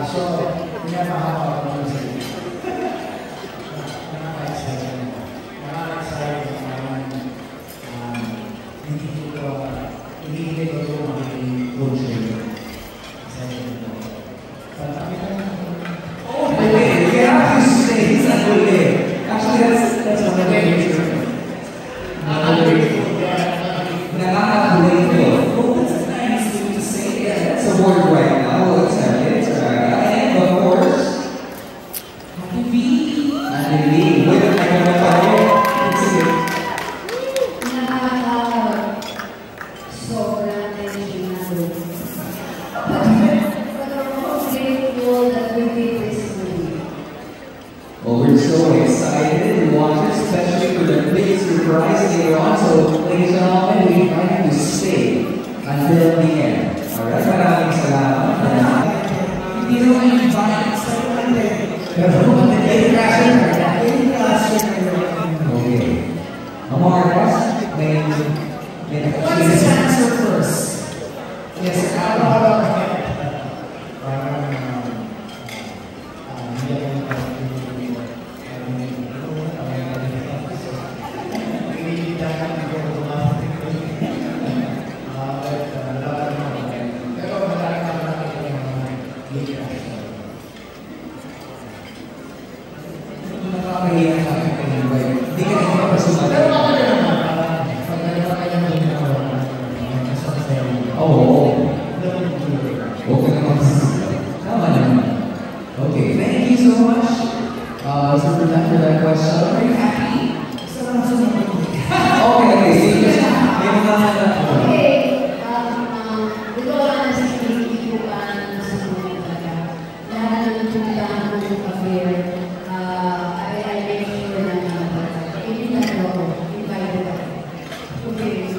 So, pinapahaba ko naman sa iyo. Nakaka-excited. Nakaka-excited naman. Hindi ko ito magiging coach rin. Excited ko. Oh, okay. You have to say it's a good day. Actually, that's a good day. Nakaka-bulay ko. Oh, that's nice to say. Yeah, that's a word right now. We'll accept it. And of course, Happy B. Happy B. Wait, I don't know if I know. Let's see it. Sobrang emotional. But I'm also grateful that we did this movie. Well, we're so excited to watch it, especially for the big surprise later on. So, ladies and gentlemen, we invite you to stay until the end. Alright, maraming salamat. Hindi naman yung invite sa kanya. Pero kung may crashing ka, okay. Amarcus, may what's the answer first? Yes, okay, thank you so much, for that question. Are you happy? Okay, see you. Okay, with all honesty, hindi ko pa nasusunod talaga. Lahat ng tuntahan ko yung career, I make sure na ibitan ako, invited ako. Okay,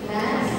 last?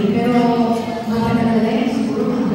Pero matagal na rin, siguro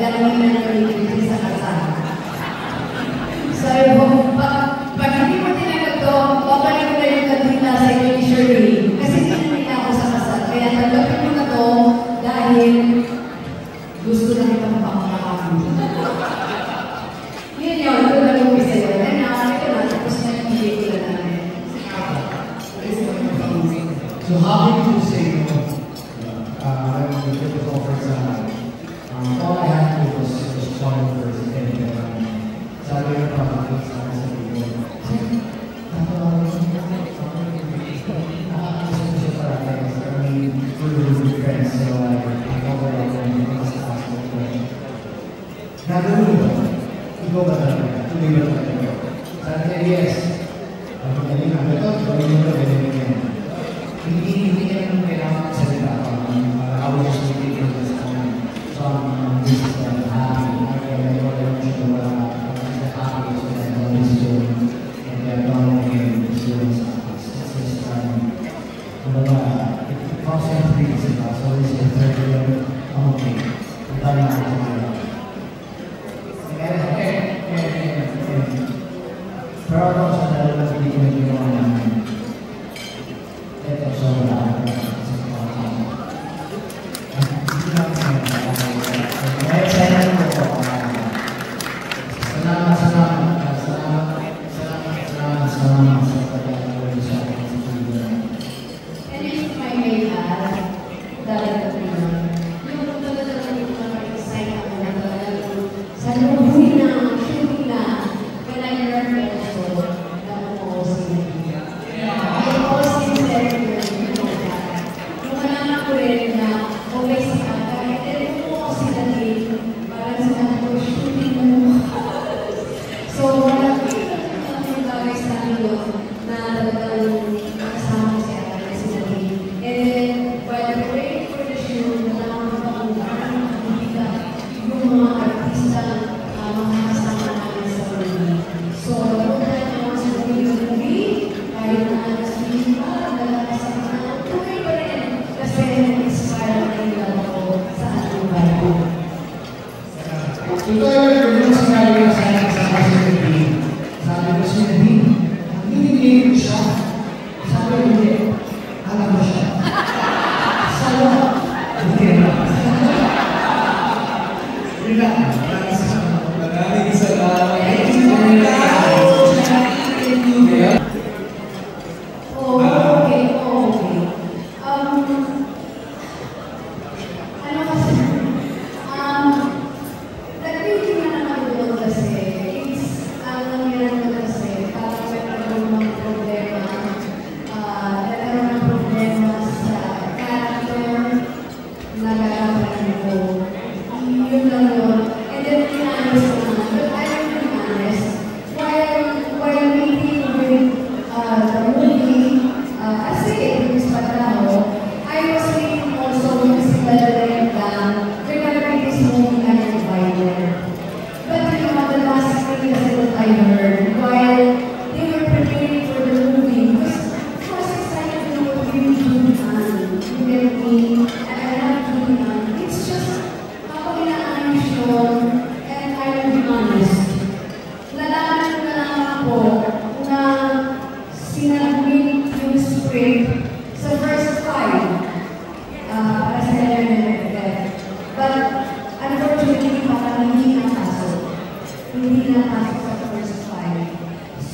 gagawin na nag-release sa kasal. Sabi ko, pag hindi mo tinanggap to, babalik ko na yung kandila sa inyo ni Shirley. Kasi tinanggap ako sa kasal. Kaya tanggapin mo na to dahil gusto na kita mapakakakamit. Yun yun, doon na yung isa yun. And now, ito na, tapos na yung video namin. So how did you say no? When you get the offer sa all I had to do was respond first and sabi ko pa bakit sa video. Nagawin mo, ikaw ba talaga? Tuloy ba talaga? Sabi niya, yes. Sabi niya, ang ito, gawin mo ito, gawin mo yan. Hindi niya naman kailangan salita I was just looking for this this is happy. I don't know the happiest that I always do. And I've done again this year. It's just it constantly is about so this is the third year. I'm okay. I'm done now. Pero ako sa dalawa sa hindi ko ginawa namin. Ito sobra.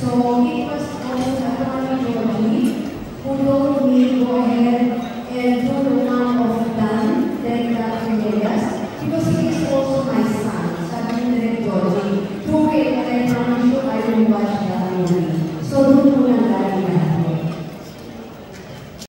So it was also a